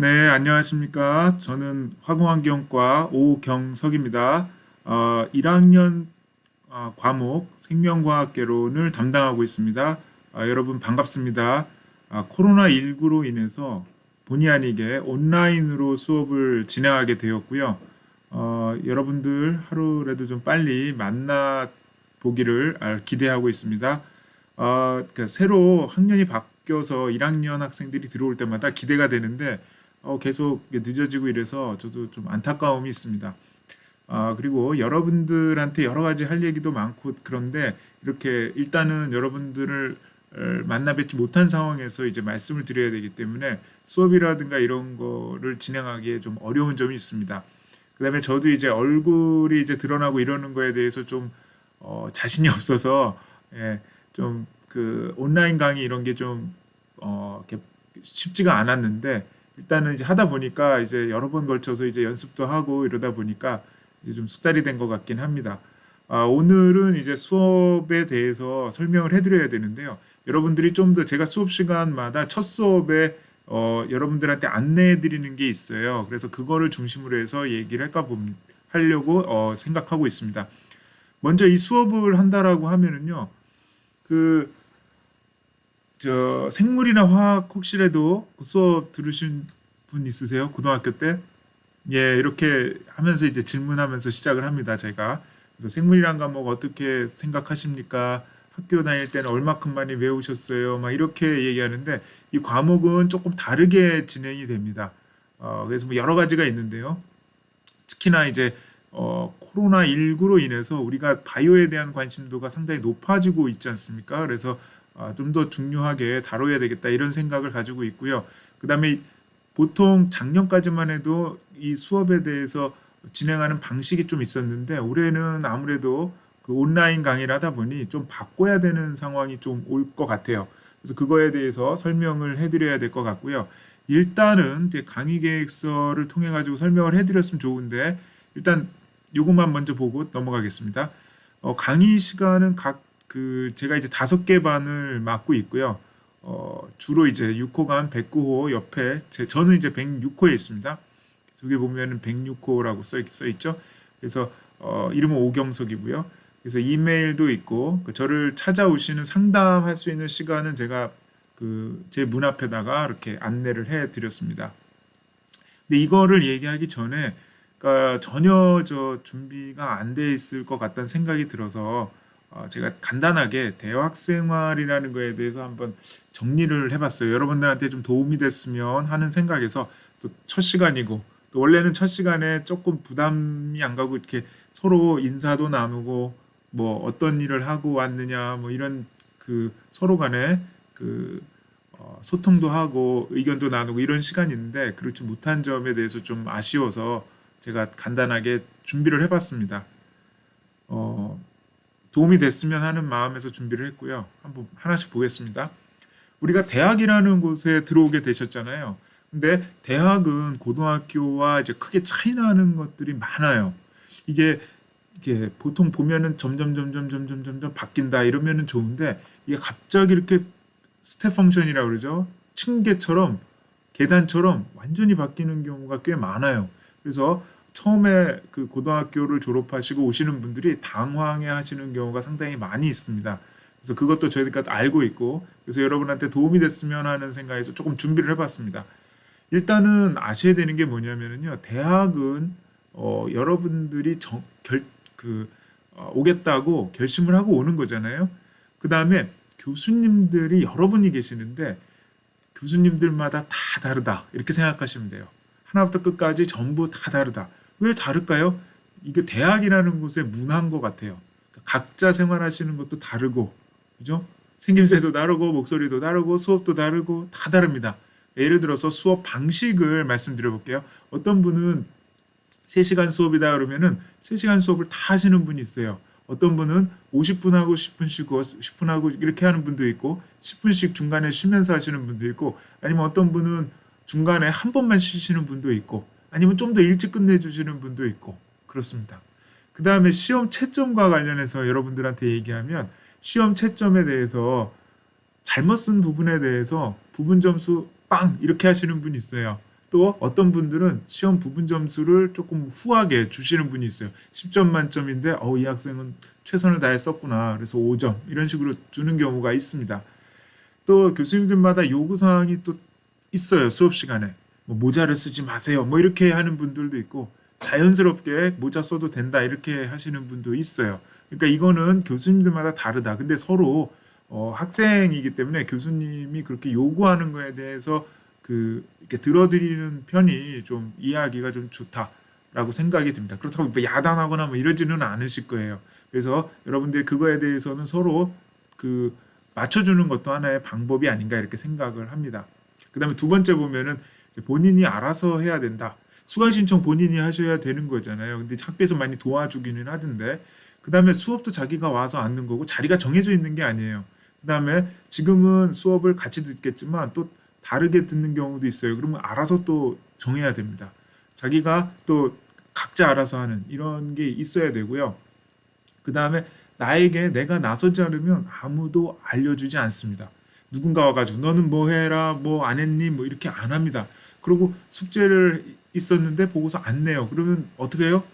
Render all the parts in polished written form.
네, 안녕하십니까. 저는 화공환경과 오경석입니다. 1학년 과목 생명과학개론을 담당하고 있습니다. 여러분 반갑습니다. 코로나19로 인해서 본의 아니게 온라인으로 수업을 진행하게 되었고요. 여러분들 하루라도 좀 빨리 만나 보기를 기대하고 있습니다. 그러니까 새로 학년이 바뀌어서 1학년 학생들이 들어올 때마다 기대가 되는데 계속 늦어지고 이래서 저도 좀 안타까움이 있습니다. 그리고 여러분들한테 여러 가지 할 얘기도 많고 그런데 이렇게 일단은 여러분들을 만나 뵙지 못한 상황에서 이제 말씀을 드려야 되기 때문에 수업이라든가 이런 거를 진행하기에 좀 어려운 점이 있습니다. 그다음에 저도 이제 얼굴이 이제 드러나고 이러는 거에 대해서 좀 자신이 없어서 예, 좀 그 온라인 강의 이런 게 좀 이렇게 쉽지가 않았는데 일단은 이제 하다 보니까 이제 여러 번 걸쳐서 이제 연습도 하고 이러다 보니까 이제 좀 숙달이 된 것 같긴 합니다. 오늘은 이제 수업에 대해서 설명을 해드려야 되는데요. 여러분들이 좀 더 제가 수업 시간마다 첫 수업에 여러분들한테 안내해 드리는 게 있어요. 그래서 그거를 중심으로 해서 얘기를 하려고 생각하고 있습니다. 먼저 이 수업을 한다라고 하면은요. 그 생물이나 화학 혹시라도 그 수업 들으신 분 있으세요? 고등학교 때? 예, 이렇게 하면서 이제 질문하면서 시작을 합니다, 제가. 그래서 생물이란 과목 어떻게 생각하십니까? 학교 다닐 때는 얼마큼 많이 외우셨어요? 막 이렇게 얘기하는데 이 과목은 조금 다르게 진행이 됩니다. 그래서 뭐 여러 가지가 있는데요. 특히나 이제 코로나19로 인해서 우리가 바이오에 대한 관심도가 상당히 높아지고 있지 않습니까? 그래서 좀 더 중요하게 다뤄야 되겠다 이런 생각을 가지고 있고요. 그다음에 보통 작년까지만 해도 이 수업에 대해서 진행하는 방식이 좀 있었는데 올해는 아무래도 그 온라인 강의를 하다 보니 좀 바꿔야 되는 상황이 좀 올 것 같아요. 그래서 그거에 대해서 설명을 해드려야 될 것 같고요. 일단은 이제 강의 계획서를 통해 가지고 설명을 해드렸으면 좋은데 일단 요것만 먼저 보고 넘어가겠습니다. 강의 시간은 제가 이제 5개 반을 맡고 있고요. 주로 이제 6호간 109호 옆에 저는 이제 106호에 있습니다. 저기 보면은 106호라고 써 있죠. 그래서 이름은 오경석이고요. 그래서 이메일도 있고 저를 찾아오시는 상담할 수 있는 시간은 제가 그 제 문 앞에다가 이렇게 안내를 해 드렸습니다. 근데 이거를 얘기하기 전에 그러니까 전혀 준비가 안 돼 있을 것 같다는 생각이 들어서 제가 간단하게 대학 생활이라는 거에 대해서 한번 정리를 해봤어요. 여러분들한테 좀 도움이 됐으면 하는 생각에서 또 첫 시간이고 또 원래는 첫 시간에 조금 부담이 안 가고 이렇게 서로 인사도 나누고 뭐 어떤 일을 하고 왔느냐 뭐 이런 그 서로 간에 그 소통도 하고 의견도 나누고 이런 시간이 있는데 그렇지 못한 점에 대해서 좀 아쉬워서 제가 간단하게 준비를 해봤습니다. 어, 도움이 됐으면 하는 마음에서 준비를 했고요. 한번 하나씩 보겠습니다. 우리가 대학이라는 곳에 들어오게 되셨잖아요. 근데 대학은 고등학교와 이제 크게 차이 나는 것들이 많아요. 이게 이게 보통 보면은 점점 바뀐다 이러면은 좋은데 이게 갑자기 이렇게 스텝 펑션이라고 그러죠. 층계처럼 계단처럼 완전히 바뀌는 경우가 꽤 많아요. 그래서 처음에 그 고등학교를 졸업하시고 오시는 분들이 당황해 하시는 경우가 상당히 많이 있습니다. 그래서 그것도 저희가 알고 있고 그래서 여러분한테 도움이 됐으면 하는 생각에서 조금 준비를 해봤습니다. 일단은 아셔야 되는 게 뭐냐면요. 대학은 여러분들이 오겠다고 결심을 하고 오는 거잖아요. 그 다음에 교수님들이 여러 분이 계시는데 교수님들마다 다 다르다. 이렇게 생각하시면 돼요. 하나부터 끝까지 전부 다 다르다. 왜 다를까요? 이게 대학이라는 곳의 문화인 것 같아요. 각자 생활하시는 것도 다르고, 그죠? 생김새도 다르고, 목소리도 다르고, 수업도 다르고, 다 다릅니다. 예를 들어서 수업 방식을 말씀드려 볼게요. 어떤 분은 3시간 수업이다 그러면은 3시간 수업을 다 하시는 분이 있어요. 어떤 분은 50분 하고 10분 쉬고 10분 하고 이렇게 하는 분도 있고 10분씩 중간에 쉬면서 하시는 분도 있고 아니면 어떤 분은 중간에 한 번만 쉬시는 분도 있고 아니면 좀 더 일찍 끝내주시는 분도 있고 그렇습니다. 그 다음에 시험 채점과 관련해서 여러분들한테 얘기하면 시험 채점에 대해서 잘못 쓴 부분에 대해서 부분 점수 빵 이렇게 하시는 분이 있어요. 또 어떤 분들은 시험 부분 점수를 조금 후하게 주시는 분이 있어요. 10점 만점인데 이 학생은 최선을 다해 썼구나. 그래서 5점 이런 식으로 주는 경우가 있습니다. 또 교수님들마다 요구사항이 또 있어요. 수업 시간에. 뭐 모자를 쓰지 마세요. 뭐 이렇게 하는 분들도 있고 자연스럽게 모자 써도 된다 이렇게 하시는 분도 있어요. 그러니까 이거는 교수님들마다 다르다. 근데 서로 학생이기 때문에 교수님이 그렇게 요구하는 거에 대해서 이렇게 들어드리는 편이 좀 이해하기가 좀 좋다라고 생각이 듭니다. 그렇다고 뭐 야단하거나 뭐 이러지는 않으실 거예요. 그래서 여러분들 그거에 대해서는 서로 맞춰주는 것도 하나의 방법이 아닌가 이렇게 생각을 합니다. 그 다음에 두 번째 보면은 본인이 알아서 해야 된다. 수강 신청 본인이 하셔야 되는 거잖아요. 근데 학교에서 많이 도와주기는 하던데 그 다음에 수업도 자기가 와서 앉는 거고 자리가 정해져 있는 게 아니에요. 그 다음에 지금은 수업을 같이 듣겠지만 또 다르게 듣는 경우도 있어요. 그러면 알아서 또 정해야 됩니다. 자기가 또 각자 알아서 하는 이런 게 있어야 되고요. 그 다음에 나에게 내가 나서지 않으면 아무도 알려주지 않습니다. 누군가 와가지고 너는 뭐 해라 뭐 안 했니 뭐 이렇게 안 합니다. 그리고 숙제를 있었는데 보고서 안 내요. 그러면 어떻게 해요?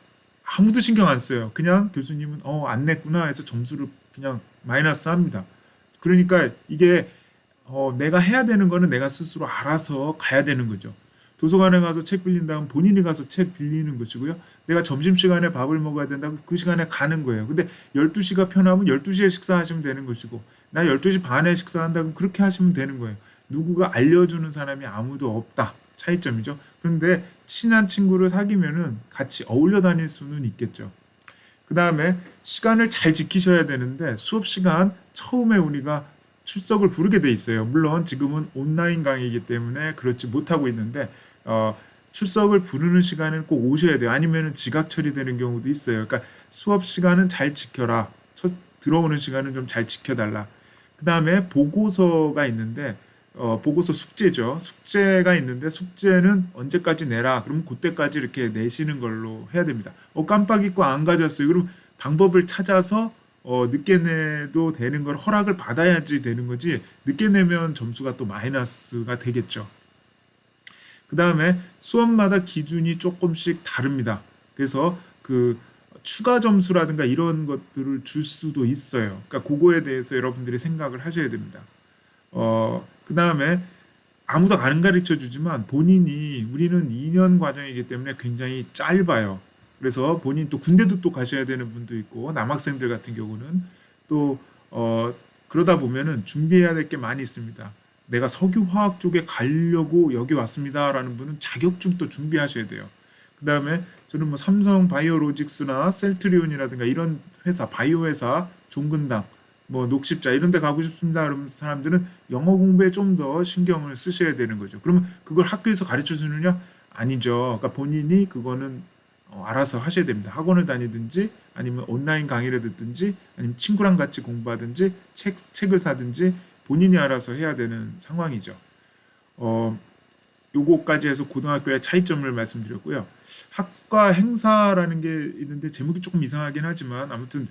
아무도 신경 안 써요. 그냥 교수님은 안 냈구나 해서 점수를 그냥 마이너스 합니다. 그러니까 이게 내가 해야 되는 거는 내가 스스로 알아서 가야 되는 거죠. 도서관에 가서 책 빌린다면 본인이 가서 책 빌리는 것이고요. 내가 점심시간에 밥을 먹어야 된다면 그 시간에 가는 거예요. 근데 12시가 편하면 12시에 식사하시면 되는 것이고 나 12시 반에 식사한다면 그렇게 하시면 되는 거예요. 누구가 알려주는 사람이 아무도 없다. 차이점이죠. 그런데 친한 친구를 사귀면은 같이 어울려 다닐 수는 있겠죠. 그 다음에 시간을 잘 지키셔야 되는데 수업 시간 처음에 우리가 출석을 부르게 돼 있어요. 물론 지금은 온라인 강의이기 때문에 그렇지 못하고 있는데 출석을 부르는 시간은 꼭 오셔야 돼요. 아니면 지각 처리되는 경우도 있어요. 그러니까 수업 시간은 잘 지켜라. 들어오는 시간은 좀 잘 지켜달라. 그 다음에 보고서가 있는데 보고서 숙제죠. 숙제가 있는데 숙제는 언제까지 내라. 그럼 그때까지 이렇게 내시는 걸로 해야 됩니다. 깜빡 잊고 안 가져왔어요. 그럼 방법을 찾아서 늦게 내도 되는 걸 허락을 받아야지 되는 거지 늦게 내면 점수가 또 마이너스가 되겠죠. 그 다음에 수업마다 기준이 조금씩 다릅니다. 그래서 추가 점수라든가 이런 것들을 줄 수도 있어요. 그러니까 그거에 대해서 여러분들이 생각을 하셔야 됩니다. 그 다음에 아무도 안 가르쳐 주지만 본인이 우리는 2년 과정이기 때문에 굉장히 짧아요. 그래서 본인 또 군대도 또 가셔야 되는 분도 있고 남학생들 같은 경우는 또 그러다 보면은 준비해야 될 게 많이 있습니다. 내가 석유화학 쪽에 가려고 여기 왔습니다라는 분은 자격증도 준비하셔야 돼요. 그 다음에 저는 뭐 삼성 바이오로직스나 셀트리온이라든가 이런 회사 바이오 회사 종근당 뭐 녹십자 이런 데 가고 싶습니다. 그런 사람들은 영어 공부에 좀 더 신경을 쓰셔야 되는 거죠. 그러면 그걸 학교에서 가르쳐 주느냐? 아니죠. 그러니까 본인이 그거는 알아서 하셔야 됩니다. 학원을 다니든지 아니면 온라인 강의를 듣든지 아니면 친구랑 같이 공부하든지 책을 사든지 본인이 알아서 해야 되는 상황이죠. 요거까지 해서 고등학교의 차이점을 말씀드렸고요. 학과 행사라는 게 있는데 제목이 조금 이상하긴 하지만 아무튼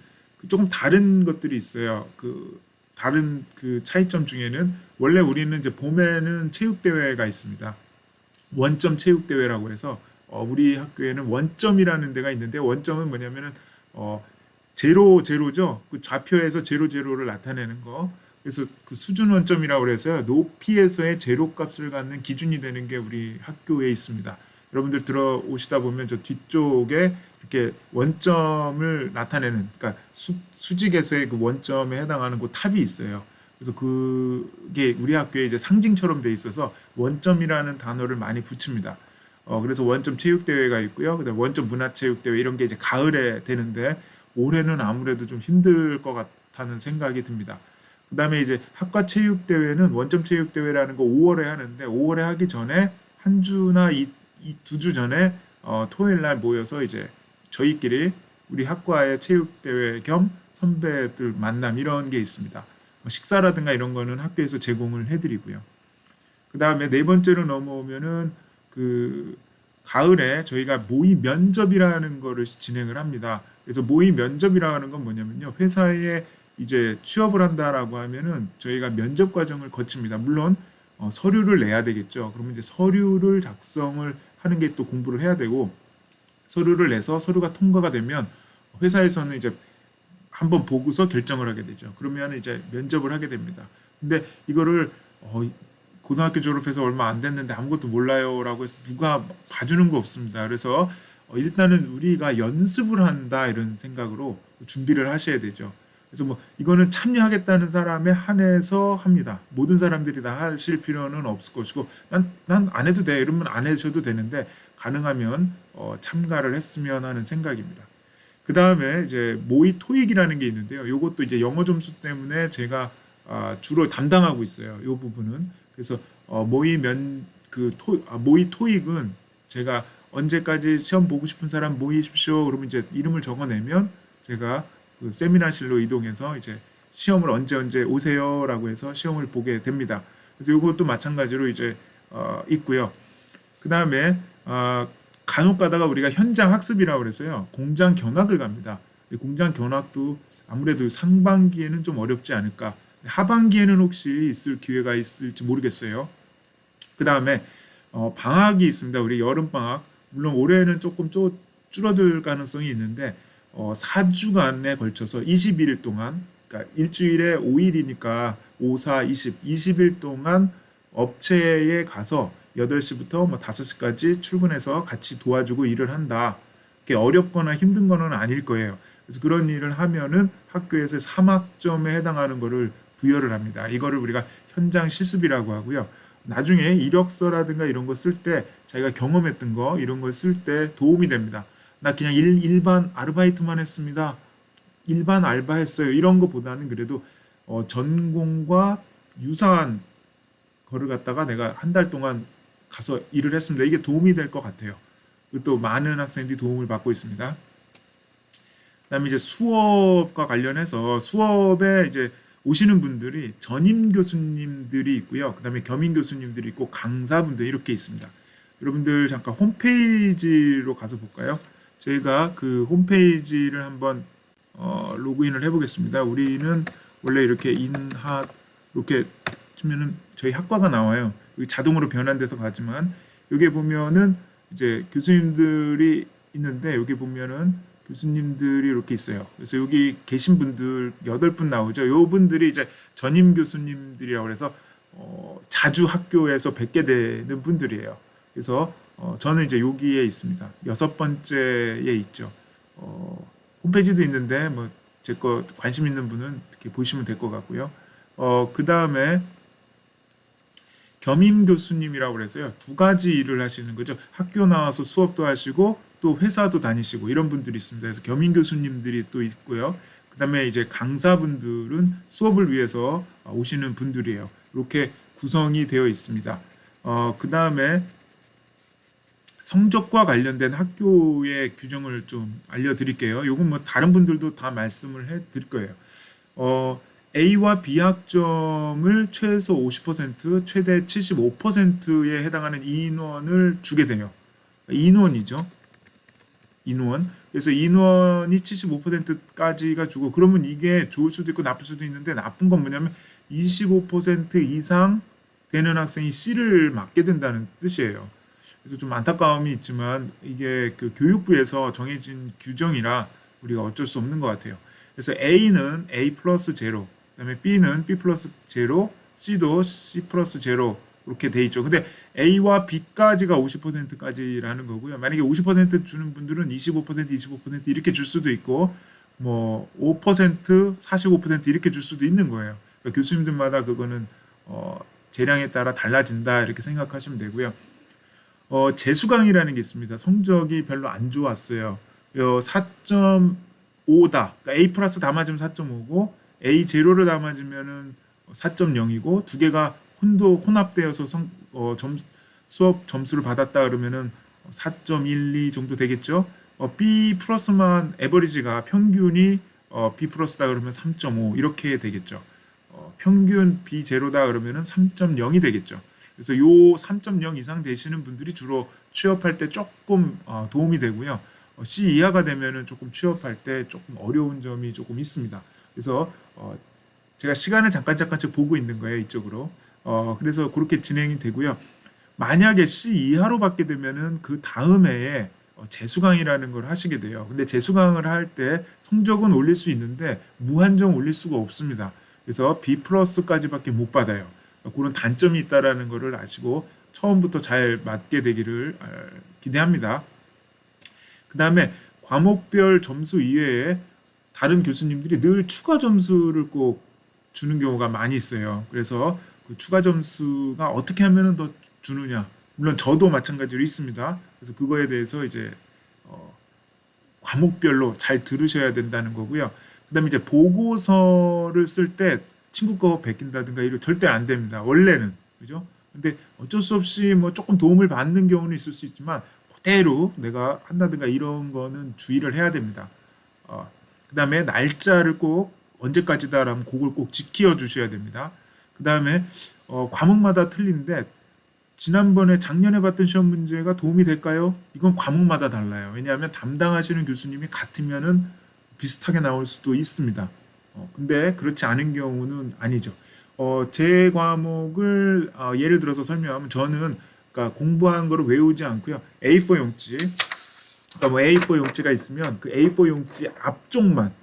조금 다른 것들이 있어요. 다른 차이점 중에는 원래 우리는 이제 봄에는 체육대회가 있습니다. 원점 체육대회라고 해서 우리 학교에는 원점이라는 데가 있는데 원점은 뭐냐면은 제로죠. 그 좌표에서 제로를 나타내는 거. 그래서 수준 원점이라고 해서 높이에서의 제로 값을 갖는 기준이 되는 게 우리 학교에 있습니다. 여러분들 들어오시다 보면 저 뒤쪽에 이렇게 원점을 나타내는 그러니까 수직에서의 그 원점에 해당하는 그 탑이 있어요. 그래서 그게 우리 학교에 이제 상징처럼 돼 있어서 원점이라는 단어를 많이 붙입니다. 그래서 원점 체육대회가 있고요. 그다음에 원점 문화체육대회 이런 게 이제 가을에 되는데 올해는 아무래도 좀 힘들 것 같다는 생각이 듭니다. 그다음에 이제 학과 체육대회는 원점 체육대회라는 거 5월에 하는데 5월에 하기 전에 한 주나 두 주 전에 토요일 날 모여서 이제 저희끼리 우리 학과의 체육대회 겸 선배들 만남 이런 게 있습니다. 식사라든가 이런 거는 학교에서 제공을 해드리고요. 그 다음에 네 번째로 넘어오면은 가을에 저희가 모의 면접이라는 거를 진행을 합니다. 그래서 모의 면접이라는 건 뭐냐면요. 회사에 이제 취업을 한다라고 하면은 저희가 면접 과정을 거칩니다. 물론 서류를 내야 되겠죠. 그러면 이제 서류를 작성을 하는 게 또 공부를 해야 되고, 서류를 내서 서류가 통과가 되면 회사에서는 이제 한번 보고서 결정을 하게 되죠. 그러면 이제 면접을 하게 됩니다. 근데 이거를 고등학교 졸업해서 얼마 안 됐는데 아무것도 몰라요라고 해서 누가 봐주는 거 없습니다. 그래서 일단은 우리가 연습을 한다 이런 생각으로 준비를 하셔야 되죠. 그래서 뭐 이거는 참여하겠다는 사람에 한해서 합니다. 모든 사람들이 다 하실 필요는 없을 것이고 난 안 해도 돼 이러면 안 해셔도 되는데 가능하면 참가를 했으면 하는 생각입니다. 그 다음에 이제 모의 토익이라는 게 있는데요. 이것도 이제 영어 점수 때문에 제가 주로 담당하고 있어요. 이 부분은. 그래서 모의 토익은 제가 언제까지 시험 보고 싶은 사람 모이십시오. 그러면 이제 이름을 적어내면 제가 그 세미나실로 이동해서 이제 시험을 언제 오세요라고 해서 시험을 보게 됩니다. 그래서 이것도 마찬가지로 이제 있고요. 그 다음에 간혹 가다가 우리가 현장 학습이라고 그래서요. 공장 견학을 갑니다. 공장 견학도 아무래도 상반기에는 좀 어렵지 않을까. 하반기에는 혹시 있을 기회가 있을지 모르겠어요. 그 다음에 방학이 있습니다. 우리 여름방학. 물론 올해는 조금 줄어들 가능성이 있는데 4주간에 걸쳐서 21일 동안, 그러니까 일주일에 5일이니까 5, 4, 20일 동안 업체에 가서 8시부터 뭐 5시까지 출근해서 같이 도와주고 일을 한다. 그게 어렵거나 힘든 거는 아닐 거예요. 그래서 그런 일을 하면은 학교에서 3학점에 해당하는 거를 부여를 합니다. 이거를 우리가 현장 실습이라고 하고요. 나중에 이력서라든가 이런 거 쓸 때 자기가 경험했던 거 이런 걸 쓸 때 도움이 됩니다. 나 그냥 일반 아르바이트만 했습니다. 일반 알바 했어요. 이런 거보다는 그래도 전공과 유사한 거를 갖다가 내가 한 달 동안 가서 일을 했습니다. 이게 도움이 될 것 같아요. 그리고 또 많은 학생들이 도움을 받고 있습니다. 그다음에 이제 수업과 관련해서 수업에 이제 오시는 분들이 전임 교수님들이 있고요. 그다음에 겸임 교수님들이 있고 강사분들 이렇게 있습니다. 여러분들 잠깐 홈페이지로 가서 볼까요? 저희가 그 홈페이지를 한번 로그인을 해보겠습니다. 우리는 원래 이렇게 이렇게 치면은 저희 학과가 나와요. 여기 자동으로 변환돼서 가지만 여기 보면은 이제 교수님들이 있는데 여기 보면은 교수님들이 이렇게 있어요. 그래서 여기 계신 분들 8분 나오죠. 요 분들이 이제 전임 교수님들이라고 해서 자주 학교에서 뵙게 되는 분들이에요. 그래서 저는 이제 여기에 있습니다. 6번째에 있죠. 홈페이지도 있는데 뭐 제 거 관심 있는 분은 이렇게 보시면 될 것 같고요. 그 다음에 겸임 교수님이라고 그래서요. 2가지 일을 하시는 거죠. 학교 나와서 수업도 하시고 또 회사도 다니시고 이런 분들이 있습니다. 그래서 겸임 교수님들이 또 있고요. 그 다음에 이제 강사분들은 수업을 위해서 오시는 분들이에요. 이렇게 구성이 되어 있습니다. 그 다음에 성적과 관련된 학교의 규정을 좀 알려드릴게요. 이건 뭐 다른 분들도 다 말씀을 해드릴 거예요. A와 B 학점을 최소 50%, 최대 75%에 해당하는 인원을 주게 돼요. 인원이죠. 인원. 그래서 인원이 75%까지가 주고 그러면 이게 좋을 수도 있고 나쁠 수도 있는데 나쁜 건 뭐냐면 25% 이상 되는 학생이 C를 맞게 된다는 뜻이에요. 그래서 좀 안타까움이 있지만 이게 그 교육부에서 정해진 규정이라 우리가 어쩔 수 없는 것 같아요. 그래서 A는 A 플러스 제로, 그다음에 B는 B 플러스 제로, C도 C 플러스 제로 이렇게 돼 있죠. 근데 A와 B까지가 50%까지라는 거고요. 만약에 50% 주는 분들은 25% 이렇게 줄 수도 있고 뭐 5%, 45% 이렇게 줄 수도 있는 거예요. 그러니까 교수님들마다 그거는 재량에 따라 달라진다 이렇게 생각하시면 되고요. 재수강이라는 게 있습니다. 성적이 별로 안 좋았어요. 4.5다. 그러니까 A 플러스 다 맞으면 4.5고 A 제로를 다 맞으면은 4.0이고 두 개가 혼합되어서 수업 점수를 받았다 그러면은 4.12 정도 되겠죠. B 플러스만 에버리지가 평균이 B 플러스다 그러면 3.5 이렇게 되겠죠. 평균 B 제로다 그러면은 3.0이 되겠죠. 그래서 요 3.0 이상 되시는 분들이 주로 취업할 때 조금 도움이 되고요. C 이하가 되면은 조금 취업할 때 조금 어려운 점이 조금 있습니다. 그래서 제가 시간을 잠깐씩 보고 있는 거예요, 이쪽으로. 그래서 그렇게 진행이 되고요. 만약에 C 이하로 받게 되면은 그 다음 해에 재수강이라는 걸 하시게 돼요. 근데 재수강을 할 때 성적은 올릴 수 있는데 무한정 올릴 수가 없습니다. 그래서 B 플러스까지밖에 못 받아요. 그런 단점이 있다라는 것을 아시고 처음부터 잘 맞게 되기를 기대합니다. 그 다음에 과목별 점수 이외에 다른 교수님들이 늘 추가 점수를 꼭 주는 경우가 많이 있어요. 그래서 그 추가 점수가 어떻게 하면 더 주느냐. 물론 저도 마찬가지로 있습니다. 그래서 그거에 대해서 이제 과목별로 잘 들으셔야 된다는 거고요. 그다음에 이제 보고서를 쓸 때 친구 거 베낀다든가 이거 절대 안 됩니다. 원래는 그죠? 근데 어쩔 수 없이 뭐 조금 도움을 받는 경우는 있을 수 있지만 그대로 내가 한다든가 이런 거는 주의를 해야 됩니다. 그다음에 날짜를 꼭 언제까지다라면 그걸 꼭 지켜 주셔야 됩니다. 그다음에 과목마다 틀린데 지난번에 작년에 봤던 시험 문제가 도움이 될까요? 이건 과목마다 달라요. 왜냐하면 담당하시는 교수님이 같으면은 비슷하게 나올 수도 있습니다. 근데 그렇지 않은 경우는 아니죠. 제 과목을 예를 들어서 설명하면 저는 그러니까 공부한 거를 외우지 않고요. A4 용지, 그러니까 뭐 A4 용지가 있으면 그 A4 용지 앞쪽만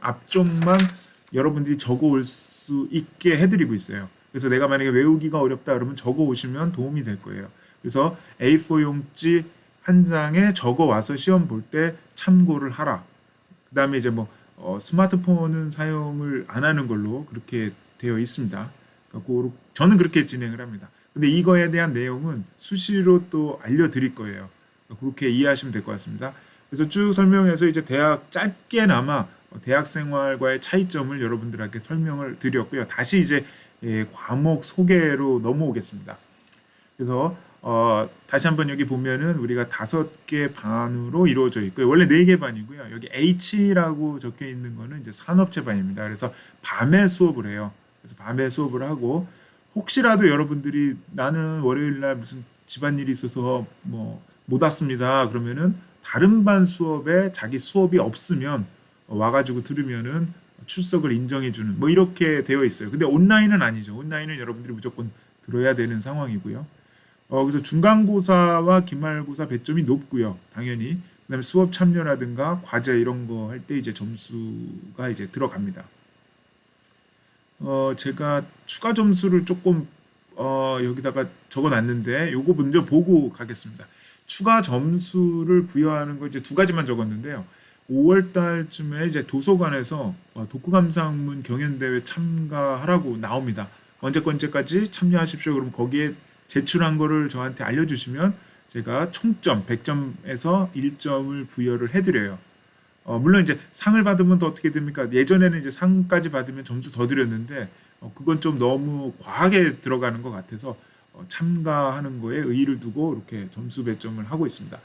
여러분들이 적어 올 수 있게 해드리고 있어요. 그래서 내가 만약에 외우기가 어렵다 그러면 적어 오시면 도움이 될 거예요. 그래서 A4 용지 한 장에 적어 와서 시험 볼 때 참고를 하라. 그 다음에 이제 뭐 스마트폰은 사용을 안 하는 걸로 그렇게 되어 있습니다. 그러니까 저는 그렇게 진행을 합니다. 근데 이거에 대한 내용은 수시로 또 알려드릴 거예요. 그렇게 이해하시면 될 것 같습니다. 그래서 쭉 설명해서 이제 대학 짧게나마 대학 생활과의 차이점을 여러분들에게 설명을 드렸고요. 다시 이제 과목 소개로 넘어오겠습니다. 그래서 다시 한번 여기 보면은 우리가 5개 반으로 이루어져 있고요. 원래 4개 반이고요. 여기 H라고 적혀 있는 거는 이제 산업체 반입니다. 그래서 밤에 수업을 해요. 그래서 밤에 수업을 하고 혹시라도 여러분들이 나는 월요일 날 무슨 집안일이 있어서 뭐 못 왔습니다. 그러면은 다른 반 수업에 자기 수업이 없으면 와가지고 들으면은 출석을 인정해주는 뭐 이렇게 되어 있어요. 근데 온라인은 아니죠. 온라인은 여러분들이 무조건 들어야 되는 상황이고요. 그래서 중간고사와 기말고사 배점이 높고요. 당연히. 그다음에 수업 참여라든가 과제 이런 거 할 때 이제 점수가 이제 들어갑니다. 제가 추가 점수를 조금 여기다가 적어놨는데 요거 먼저 보고 가겠습니다. 추가 점수를 부여하는 거 이제 2가지만 적었는데요. 5월 달쯤에 이제 도서관에서 독후감상문 경연대회 참가하라고 나옵니다. 언제까지 참여하십시오. 그럼 거기에 제출한 거를 저한테 알려주시면 제가 총점 100점에서 1점을 부여를 해드려요. 물론 이제 상을 받으면 또 어떻게 됩니까? 예전에는 이제 상까지 받으면 점수 더 드렸는데 그건 좀 너무 과하게 들어가는 것 같아서 참가하는 거에 의의를 두고 이렇게 점수 배점을 하고 있습니다.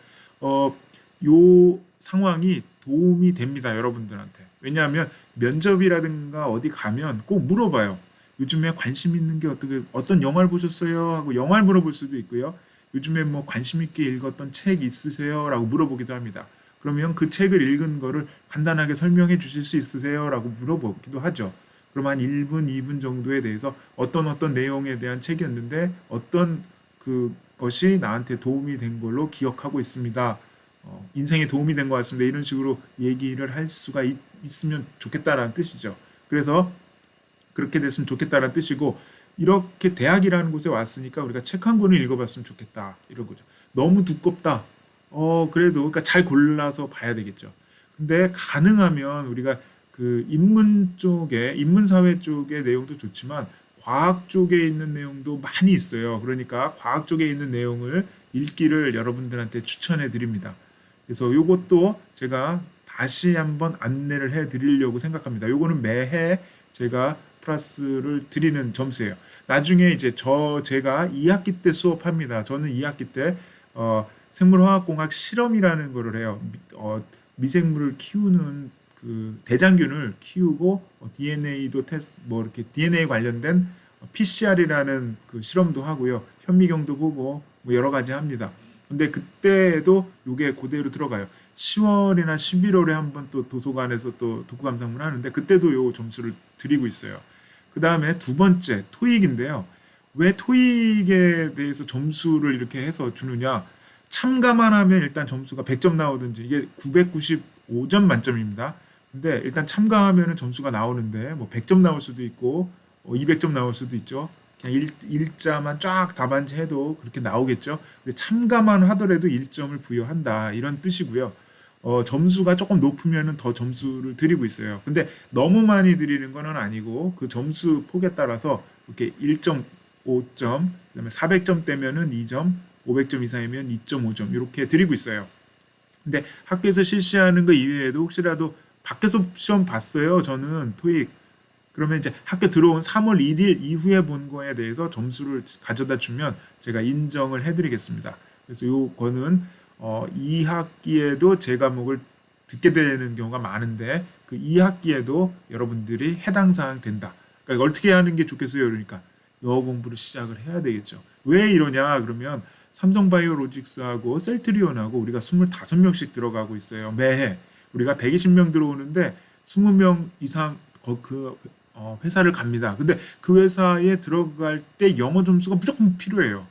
요 상황이 도움이 됩니다, 여러분들한테. 왜냐하면 면접이라든가 어디 가면 꼭 물어봐요. 요즘에 관심 있는 게 어떤 영화를 보셨어요? 하고 영화를 물어볼 수도 있고요. 요즘에 뭐 관심 있게 읽었던 책 있으세요? 라고 물어보기도 합니다. 그러면 그 책을 읽은 거를 간단하게 설명해 주실 수 있으세요? 라고 물어보기도 하죠. 그럼 한 1분, 2분 정도에 대해서 어떤 내용에 대한 책이었는데 어떤 그것이 나한테 도움이 된 걸로 기억하고 있습니다. 인생에 도움이 된 것 같습니다. 이런 식으로 얘기를 할 수가 있으면 좋겠다라는 뜻이죠. 그래서 그렇게 됐으면 좋겠다라는 뜻이고 이렇게 대학이라는 곳에 왔으니까 우리가 책 한 권을 읽어봤으면 좋겠다 이런 거죠. 너무 두껍다. 그래도 그러니까 잘 골라서 봐야 되겠죠. 근데 가능하면 우리가 그 인문사회 쪽의 내용도 좋지만 과학 쪽에 있는 내용도 많이 있어요. 그러니까 과학 쪽에 있는 내용을 읽기를 여러분들한테 추천해 드립니다. 그래서 이것도 제가 다시 한번 안내를 해 드리려고 생각합니다. 요거는 매해 제가 플러스를 드리는 점수예요. 나중에 이제 제가 2학기 때 수업합니다. 저는 2학기 때 생물화학공학 실험이라는 거를 해요. 미생물을 키우는 그 대장균을 키우고 DNA도 뭐 이렇게 DNA 관련된 PCR이라는 그 실험도 하고요. 현미경도 보고 뭐 여러 가지 합니다. 근데 그때도 이게 그대로 들어가요. 10월이나 11월에 한번 또 도서관에서 또 독후감상문 하는데 그때도 요 점수를 드리고 있어요. 그 다음에 두 번째 토익인데요. 왜 토익에 대해서 점수를 이렇게 해서 주느냐? 참가만 하면 일단 점수가 100점 나오든지 이게 995점 만점입니다. 근데 일단 참가하면 점수가 나오는데 뭐 100점 나올 수도 있고 200점 나올 수도 있죠. 그냥 일자만 쫙 답안지 해도 그렇게 나오겠죠. 근데 참가만 하더라도 1점을 부여한다 이런 뜻이고요. 점수가 조금 높으면 더 점수를 드리고 있어요. 근데 너무 많이 드리는 건 아니고 그 점수 폭에 따라서 이렇게 1.5점, 그다음에 400점 대면은 2점, 500점 이상이면 2.5점 이렇게 드리고 있어요. 근데 학교에서 실시하는 거 이외에도 혹시라도 밖에서 시험 봤어요. 저는 토익. 그러면 이제 학교 들어온 3월 1일 이후에 본 거에 대해서 점수를 가져다 주면 제가 인정을 해드리겠습니다. 그래서 요거는 2학기에도 제 과목을 듣게 되는 경우가 많은데 그 2학기에도 여러분들이 해당 사항 된다. 그러니까 어떻게 하는 게 좋겠어요? 그러니까 영어 공부를 시작을 해야 되겠죠. 왜 이러냐? 그러면 삼성바이오로직스하고 셀트리온하고 우리가 25명씩 들어가고 있어요. 매해. 우리가 120명 들어오는데 20명 이상 회사를 갑니다. 근데 그 회사에 들어갈 때 영어 점수가 무조건 필요해요.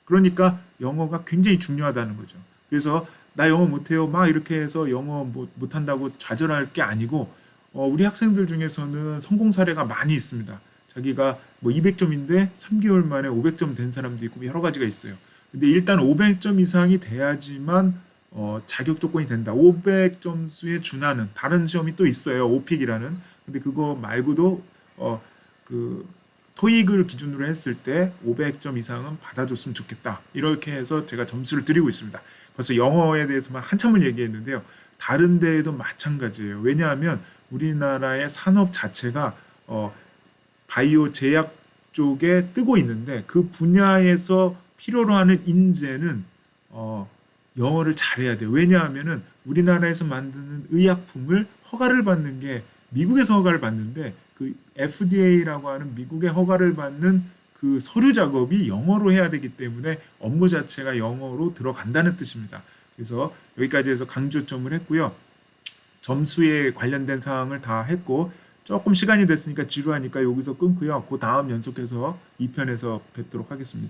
그러니까 영어가 굉장히 중요하다는 거죠. 그래서 나 영어 못해요. 막 이렇게 해서 영어 못한다고 좌절할 게 아니고 우리 학생들 중에서는 성공 사례가 많이 있습니다. 자기가 뭐 200점인데 3개월 만에 500점 된 사람도 있고 여러 가지가 있어요. 근데 일단 500점 이상이 돼야지만 자격 조건이 된다. 500점수에 준하는 다른 시험이 또 있어요. 오픽이라는. 근데 그거 말고도 그 토익을 기준으로 했을 때 500점 이상은 받아줬으면 좋겠다. 이렇게 해서 제가 점수를 드리고 있습니다. 벌써 영어에 대해서만 한참을 얘기했는데요. 다른 데에도 마찬가지예요. 왜냐하면 우리나라의 산업 자체가 바이오 제약 쪽에 뜨고 있는데 그 분야에서 필요로 하는 인재는 영어를 잘해야 돼요. 왜냐하면은 우리나라에서 만드는 의약품을 허가를 받는 게 미국에서 허가를 받는데 그 FDA라고 하는 미국의 허가를 받는 그 서류 작업이 영어로 해야 되기 때문에 업무 자체가 영어로 들어간다는 뜻입니다. 그래서 여기까지 해서 강조점을 했고요. 점수에 관련된 사항을 다 했고 조금 시간이 됐으니까 지루하니까 여기서 끊고요. 그 다음 연속해서 2편에서 뵙도록 하겠습니다.